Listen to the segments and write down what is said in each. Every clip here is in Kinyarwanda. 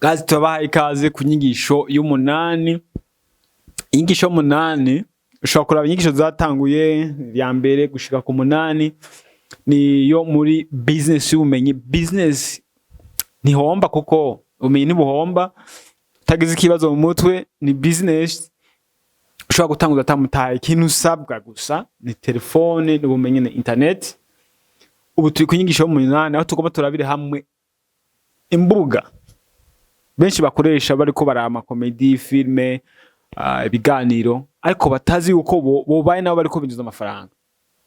Guys, tubaha ikaze ku nyigisho y'umunani. Inyigisho y'umunani ushobora kuraba inyigisho zatanguye ya mbere gushika ku munani ni yo muri business y'ubumenyi. Business ntihomba kuko ubumenyi ntibuhomba, utagize ikibazo mu mutwe ni business ushobora gutanguza atamutaye. Ikintu usabwa gusa ni terefone n'ubumenyi na internet. Ubu turi ku nyigisho y'umunani aho tugomba turabire hamwe imbuga benshi bakoresha bariko barama comedy, filme, ibiganiro, ariko batazi uko bobaye nabo bariko binjiza amafaranga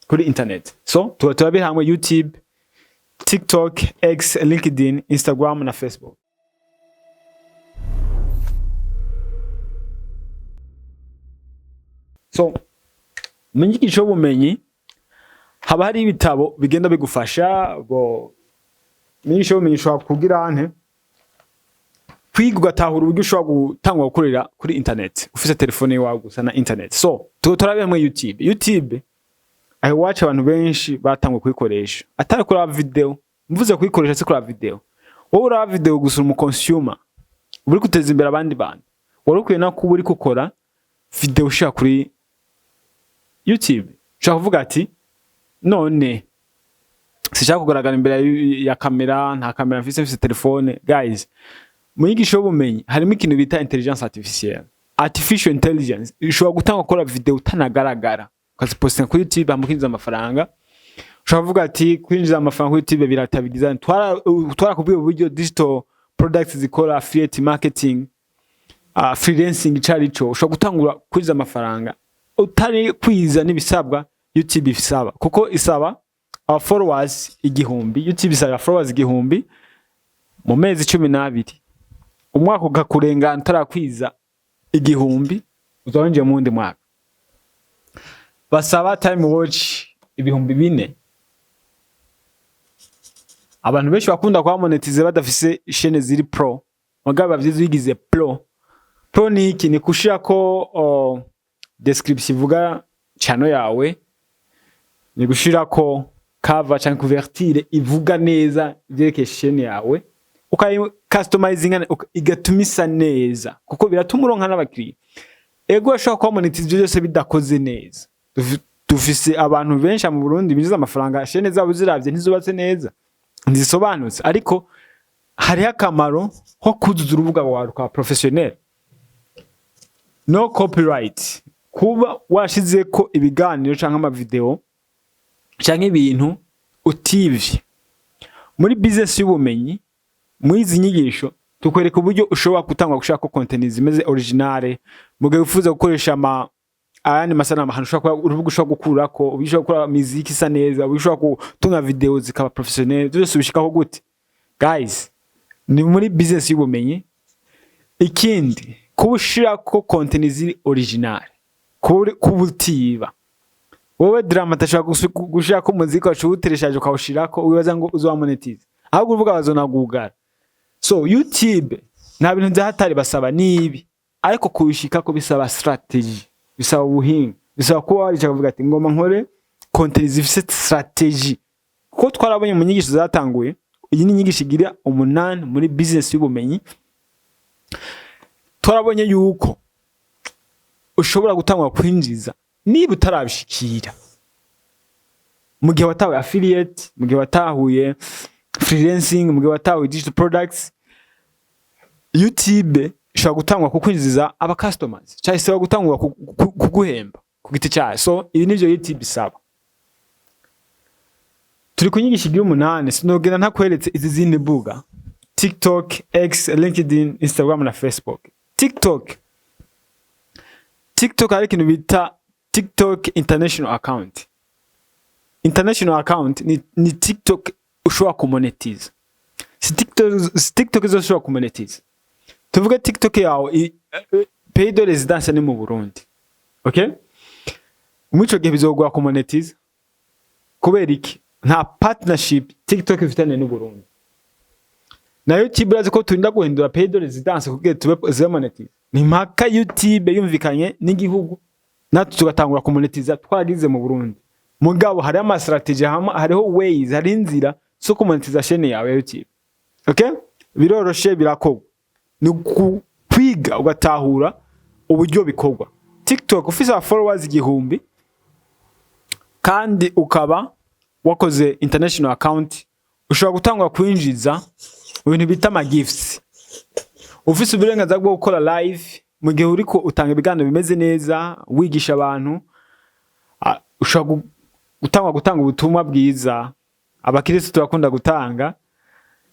kuri internet. So turabire hamwe YouTube, TikTok, X, LinkedIn, Instagram na Facebook. So mu nyigisho y'ubumenyi haba hari ibitabo bigenda bigufasha. Inyigisho y'ubumenyi ushobora kugira ante kwiga ugatahura uburyo ushobora gutangwa gukorera kuri internet ufise telefone yawe gusa na internet. So turabire hamwe YouTube I watch abantu benshi batangwa kuyikoresha atari kuri video. Mvuze kuyikoresha se kuri video, wowe ura video gusa mu consumer uri guteza imbere abandi bantu, wari ukwiye na kuba uri gukora video ushaka kuri YouTube. Ushaka kuvuga ati none sishaka kugaragara imbere ya kamera, nta kamera mfise telefone. Guys, mu nyigisho y'ubumenyi harimo ikintu bita intelligence artificielle, artificial intelligence. Ushobora gutanga gukora video utanagaragara ukazipostinga kuri YouTube amukinjiza amafaranga. Ushobora kuvuga ati kwinjiza amafaranga kuri YouTube biratabigiza. Twarakubwiye uburyo digital products zikora, affiliate marketing, freelancing carico. Ushobora gutangura kwinjiza amafaranga utari kwiza n'ibisabwa YouTube ifisaba, kuko isaba followers 1000. YouTube isaba followers 1000 mu mezi 12. Umwaka ugakurengana utarakwiza 1000 uzonje mu wundi mwaka. Basaba time watch 4,000. Abantu benshi bakunda kwa monetize badafise chaîne ziri pro, mugabo bavyize bigize pro. Pro ni iki? Ni kushira ko description ivuga channel yawe, ni gushira ko cover cyangwa couverture ivuga neza ivyekeye chaîne yawe, ukayi customizing igatumisa neza, kuko biratuma uronka n'abakiriya. Ego ashaka ko monetize byose bidakoze neza. Dufise abantu benshi mu Burundi binjiza amafaranga chaîne zabo ziravye ntizubatse neza, ndisobanutse, ariko hari akamaro ho kuzuza urubuga rwawe rwa professionnel. No copyright, kuba washize ko ibiganiro canke ama video canke ibintu utivye. Muri business y'ubumenyi muri izi nyigisho tukwereka uburyo ushobora gutangwa gushaka content zimeze originale, mugihe ufuza gukoresha ayandi masanamu ahantu ushobora urubuga ushobora gukurako, ushobora gukora muziki isa neza, ushobora gutunga video zikaba professionnel. Byose ubishikaho gute? Guys, ni muri business y'ubumenyi. Ikindi kubushira ko content ziri original, kubutiba. Wowe drama tashaka gushira ko muziki wacutereshaje ukawushirako wibaza ngo uzomonetize, ahubwo urubuga bazonagugara. So YouTube nta bintu byahatari basaba nibi, ariko kubishika ko bisaba strategy, bisaba ubuhinga, bisaba kuba wari kuvuga ati ngoma nkore content zifise strategy. Kuko twarabonye mu nyigisho zatanguye, iyi ni nyigisho igira 8 muri business y'ubumenyi. Twarabonye yuko ushobora gutangwa kwinjiza niba utarabishikira, mu gihe watawe affiliate, mu gihe watahuye freelancing, mu gihe watahuye digital products. YouTube ishobora gutangwa kukwinjiza aba customers, cyangwa se gutangwa kuguhemba ku giti cyayo. So ibi nivyo YouTube isaba. Turi kunyigisha igira 8, sinogenda ntakweretse izi zindi mbuga: TikTok, X, LinkedIn, Instagram na Facebook. TikTok hari ikintu bita TikTok international account. International account ni TikTok ushobora kumonetize. Si TikTok izo ushobora kumonetize. Tuvuge TikTok yawe pays de residence ni mu Burundi. Okay? Muco gihe bizogwa kumonetize. Kubera iki? Nta partnership TikTok ifitanye n'u Burundi. Na YouTube irazi ko turinda guhindura pays de residence kugira tube zemonetize. Ni mpaka YouTube yumvikanye n'igihugu natwe tugatangura kumonetiza twagize mu Burundi. Mugabo hari ama strategy hariho ways, hari inzira so kumonetiza chaîne yawe ya YouTube. Okay? Biroroshe birakogwa. ni kwiga ugatahura uburyo bikorwa. TikTok ufise followers 1000 kandi ukaba wakoze international account, ushobora gutangwa kwinjiza ibintu bita ama gifts. Ufise uburenganzira bwo gukora live mu gihe uriko utanga ibiganiro bimeze neza, wigisha abantu. Ushobora gutanga ubutumwa bwiza abakirisitu turakunda gutanga,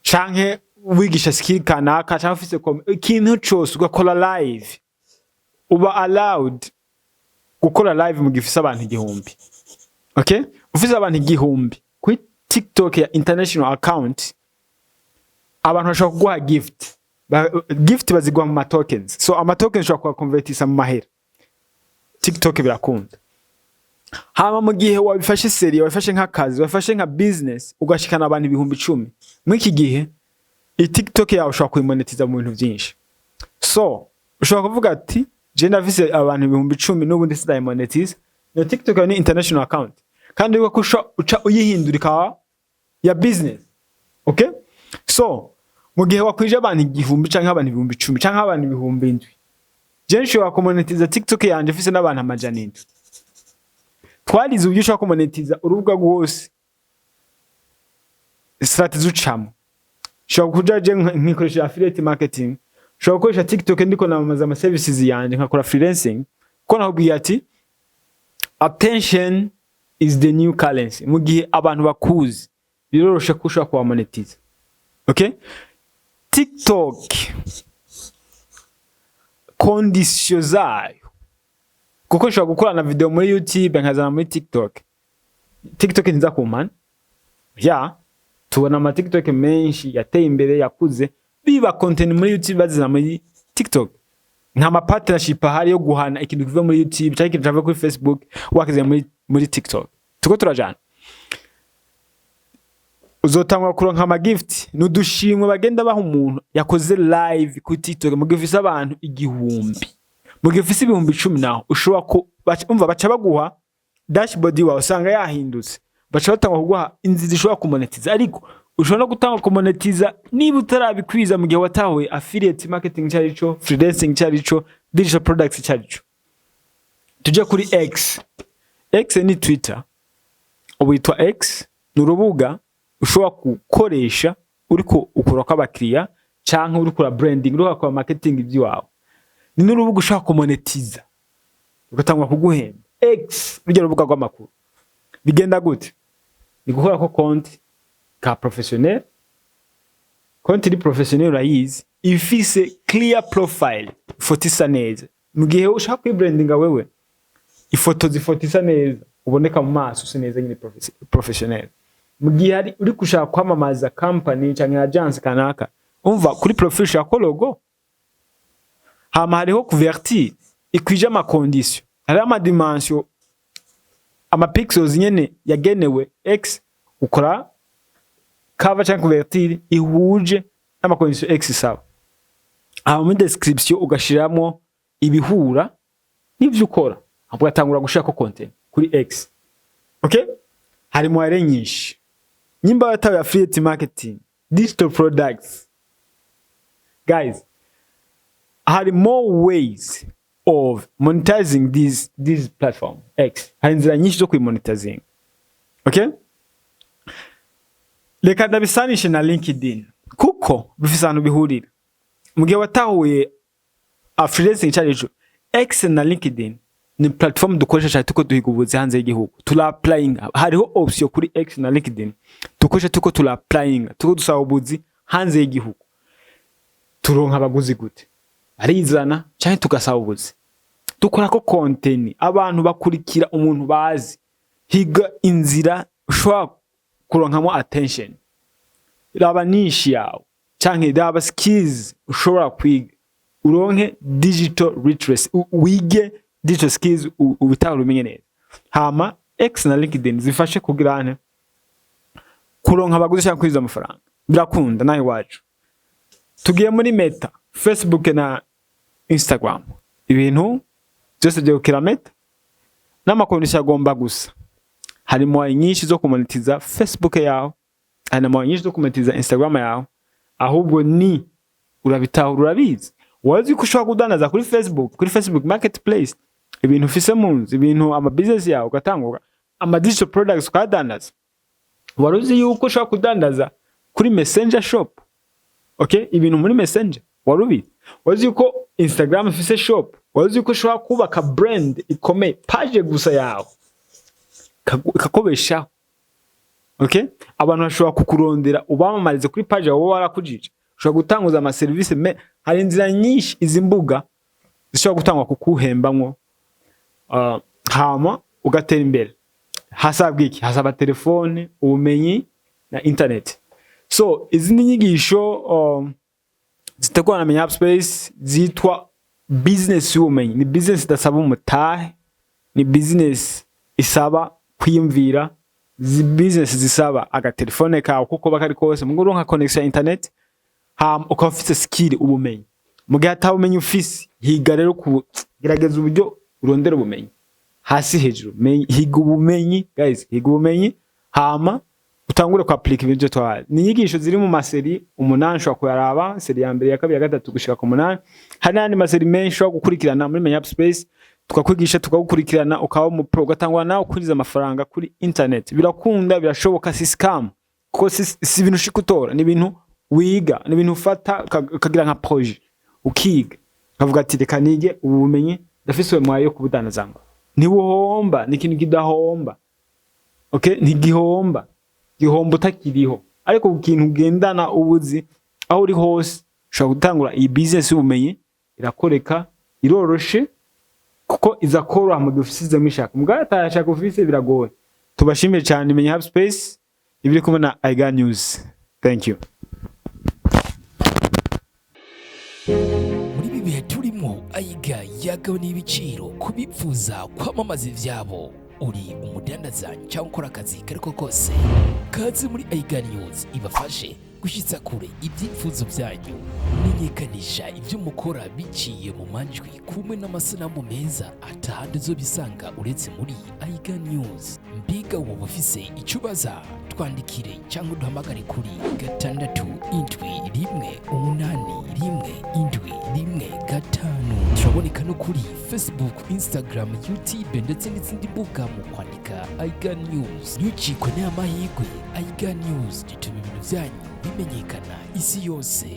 canke wigisha skill kanaka, canke ufise ikintu cyose ugakora live. Uba allowed gukora live mu gifisa abantu 1000. Okay? Ufise abantu 1000 kuri TikTok ya international account, abantu bashobora kuguha gift bazigwa mu tokens. So ama tokens ushobora convertisa mu mahera. TikTok birakunda. Hama mu gihe wabifashe serie, wabifashe nk'akazi, wabifashe nka business, ugashikana abantu 10,000. Mwiki gihe TikTok yawe ushobora kuyimonetiza mu bintu byinshi. So ushobora kuvuga ati je ndafise abantu 10,000 n'ubundi sidayimonetize. Na TikTok ni international account, kandi uko uca uyihindurika ya business. Okay? So mu gihe wakwije abantu 1000 canke abantu 10,000 canke abantu 7,000, je nshobora kumonetiza TikTok yanje fise n'abantu 700. Twarize uburyo ushobora kumonetiza urubuga rwose. Strategy ucamo. Ushobora kujaje nkikoresha affiliate marketing. Ushobora gukoresha TikTok ndiko namamaza ama services yanje nkakora freelancing. Ko nakubwiye ati attention is the new currency. Mu gihe abantu bakuzi biroroshe ko ushobora kumonetiza. Okay? TikTok kondisiyo zayo, kuko ushobora gukorana video muri YouTube nkazana muri TikTok. TikTok nza kumana tubona ama TikTok menshi yateye imbere yakuze biba content muri YouTube bazana muri TikTok. Nk'ama partnership ahari yo guhana ikintu kiva muri YouTube cyangwa ikintu cyava kuri Facebook wakize muri TikTok. Tuko turajana. Uzotangwa kuronka ama gift n'udushimwe bagenda baha umuntu yakoze live ku TikTok mu gifisa abantu 1000. Mu gifisa 10,000 naho ushobora ko umva baca baguha dashboard wawe usanga yahindutse. Baca batangwa kuguha inzira zishobora kumonetiza, ariko ushobora no gutanga kumonetiza niba utarabikwiza mu gihe watahuye affiliate marketing cyarico, freelancing cyarico, digital products cyarico. Tujye kuri X. X ni Twitter. Ubitwa X n'urubuga ushobora gukoresha uriko ukora kw'abakiriya canke uriko branding, uriko kwa marketing ibyiwawe. Ni n'urubuga ushobora kumonetiza ugatangwa kuguhemba. X rujya rubuga rw'amakuru. Bigenda gute? Ni gukora ko konti ka professionnel. Konti ri professionnel urayizi, ifise clear profile, ifoto isa neza. Mu gihe ushaka kwibrandinga wewe, ifoto zifotisa neza, uboneka mu maso usa neza nyine professionnel. Mu gihe ari uri kushaka kwamamaza company cyangwa agence kanaka, umva kuri profile shaka logo. Hama hariho couverture ikwije ama condition, hari ama dimension, ama pixels nyene yagenewe X, ukora cover cyangwa couverture ihuje n'ama condition X sawa. Aho mu description ugashiramo ibihura n'ivyo ukora, ahubwo atangura gushaka content kuri X. Okay? Hari mu are nyinshi. Nyimba yatawe affiliate marketing, digital products. Guys, hari more ways of monetizing this platform X. Hari inzira nyinshi zo kumonetizing. Okay? Reka ndabisanishe na LinkedIn, kuko bifise ahantu bihurira. Mu gihe watahuye affiliate cyarico, X na LinkedIn ni platform dukoresha cyane tuko duhiga ubuzi hanze y'igihugu. Tula applying, hariho option kuri X na LinkedIn dukoresha tuko tula applying, tuko dusaba ubuzi hanze y'igihugu. Turonka abaguzi gute? Arizana cyane tugasaba ubuzi. Dukora ko content abantu bakurikira umuntu bazi. Higa inzira ushobora kuronkamo attention. Raba niche yawe cyane raba skills ushobora kwiga. Uronke digital literacy, wige digital skills ubitaho umenye neza. Hama X na LinkedIn zifashe kugirana kuronka abaguzi cyangwa kwiza amafaranga. Birakunda nayo wacu. Tugiye muri Meta, Facebook na Instagram. Ibintu byose byo kira Meta n'amakondisha agomba gusa. Harimo nyinshi zo kumonetiza Facebook yawe, harimo nyinshi zo kumonetiza Instagram yawe. Ahubwo ni urabitahura urabizi. Wazi ko ushobora kudandaza kuri Facebook marketplace ibintu ufise munzi, ibintu ama business yawe ugatanga ama digital products ukadandaza. Waruzi yuko ushobora kudandaza kuri Messenger shop. Okay, ibintu muri Messenger warubizi. Wazi yuko Instagram ifise shop. Wazi yuko ushobora kubaka brand ikomeye page gusa yawe kakobesha. Okay, abantu bashobora kukurondera ubamamarize kuri page yawe warakujije. Ushobora gutanguza ama service hari inzira nyinshi izi mbuga zishobora gutangwa kukuhembamwo hama ugatera imbere. Hasabwa iki? Hasaba terefone, ubumenyi na internet. So izi ni inyigisho zitegurwa na Menya Space zitwa business y'ubumenyi. Ni business idasaba umutahe, ni business isaba kwiyumvira, business zisaba agatelefone kawe kuko bakari kose mu nka connection ya internet, ukaba ufite skill ubumenyi. Mu gihe atabumenyi ufise, higa rero kugerageza uburyo urondera ubumenyi hasi hejuru. Higa ubumenyi guys, higa ubumenyi hama utangure ku applique ibyo twari. Ni inyigisho ziri mu maseri 8 shwa kuyaraba, seri ya mbere ya kabiri ya gatatu gushika ku 8. Hari n'andi maseri menshi yo gukurikirana muri Menya Space, tukakwigisha tukagukurikirana ukaba mu pro gatangwa nawe ukuriza amafaranga kuri internet. Birakunda, birashoboka, si scam kuko si ibintu shikutora, ni ibintu wiga, ni ibintu ufata ukagira nka projet ukiga kavuga ati reka nige ubumenyi dafise mwayo kubudana zangu. Ni buhomba, ni kintu kidahomba. Okay, ni gihomba utakiriho, ariko ukintu ugendana ubuzi aho uri hose ushobora gutangura iyi business y'ubumenyi. Irakoreka, iroroshe kuko iza koroha mu dufisize mwishaka. Mugara atashaka ufise biragoye. Tubashimire cyane Menya Space ibiri kumwe na IgaNews. Thank you. Muri bibihe turimo Aiga yagaho n'ibiciro kubipfuza kwamamaza ivyabo. Uri umudandaza cyangwa ukora akazi kariko kose, kaze muri IgaNews ibafashe gushitsa kure ibyifuzo byanyu. Menyekanisha ibyo mukora biciye mu manjwi kumwe n'amasanamu meza atahandi zo bisanga uretse muri IgaNews. Mbiga wowe ufise icubaza, twandikire cyangwa duhamagare kuri 6718175. Turaboneka no kuri Facebook, Instagram, YouTube ndetse n'izindi mbuga mu kwandika IgaNews. Ntukikwe n'amahirwe. IgaNews gituma ibintu byanyu bimenyekana isi yose.